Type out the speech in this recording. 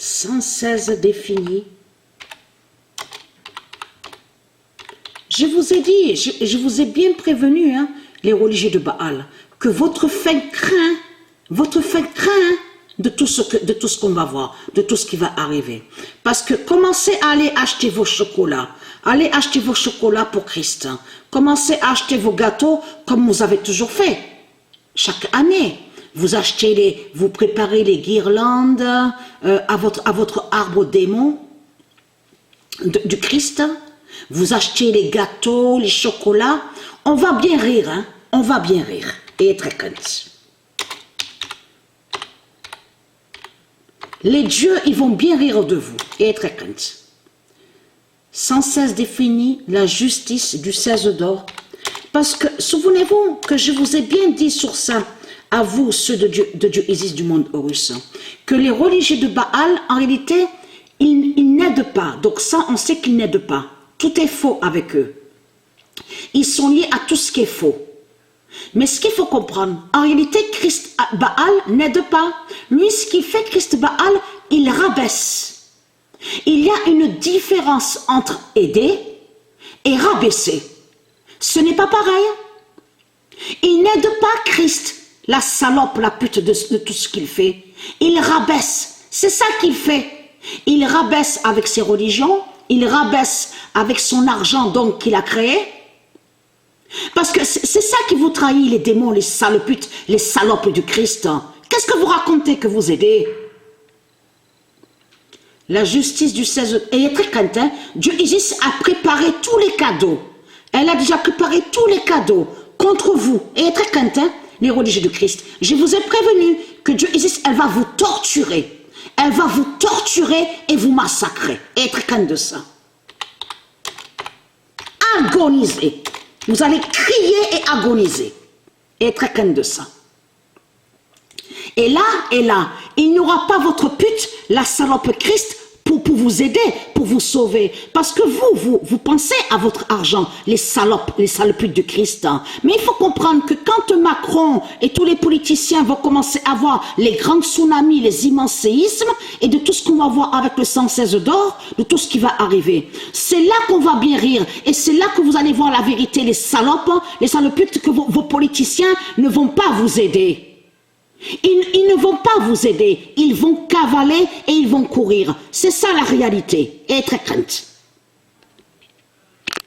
116 définis. Je vous ai dit, je vous ai bien prévenu, hein, les religieux de Baal, que votre fin craint de tout ce qu'on va voir, de tout ce qui va arriver. Parce que commencez à aller acheter vos chocolats. Allez acheter vos chocolats pour Christ. Commencez à acheter vos gâteaux comme vous avez toujours fait. Chaque année, vous préparez les guirlandes à votre arbre démon du Christ. Vous achetez les gâteaux, les chocolats. On va bien rire, hein? On va bien rire et être content. Les dieux, ils vont bien rire de vous et être contents. 116 définit la justice du 16 d'or. Parce que, souvenez-vous que je vous ai bien dit sur ça, à vous, ceux de Dieu Isis du monde Horus, que les religieux de Baal, en réalité, ils n'aident pas. Donc ça, on sait qu'ils n'aident pas. Tout est faux avec eux. Ils sont liés à tout ce qui est faux. Mais ce qu'il faut comprendre, en réalité, Christ Baal n'aide pas. Lui, ce qu'il fait, Christ Baal, il rabaisse. Il y a une différence entre aider et rabaisser. Ce n'est pas pareil. Il n'aide pas Christ, la salope, la pute de tout ce qu'il fait. Il rabaisse. C'est ça qu'il fait. Il rabaisse avec ses religions. Il rabaisse avec son argent donc qu'il a créé. Parce que c'est ça qui vous trahit, les démons, les saloputes, les salopes du Christ. Qu'est-ce que vous racontez que vous aidez? La justice du 16... Et très content, Dieu Isis a préparé tous les cadeaux. Elle a déjà préparé tous les cadeaux contre vous. Et très content, les religieux du Christ. Je vous ai prévenu que Dieu Isis, elle va vous torturer. Elle va vous torturer et vous massacrer. Et très content de ça. Agoniser. Vous allez crier et agoniser. Et très content de ça. Et là, il n'y aura pas votre pute, la salope Christ, pour vous aider, pour vous sauver. Parce que vous pensez à votre argent, les salopes, les saloputes de Christ. Mais il faut comprendre que quand Macron et tous les politiciens vont commencer à voir les grands tsunamis, les immenses séismes, et de tout ce qu'on va voir avec le 116 d'or, de tout ce qui va arriver, c'est là qu'on va bien rire. Et c'est là que vous allez voir la vérité, les salopes, les saloputes, que vos politiciens ne vont pas vous aider. Ils ne vont pas vous aider, ils vont cavaler et ils vont courir. C'est ça la réalité. Et très crainte.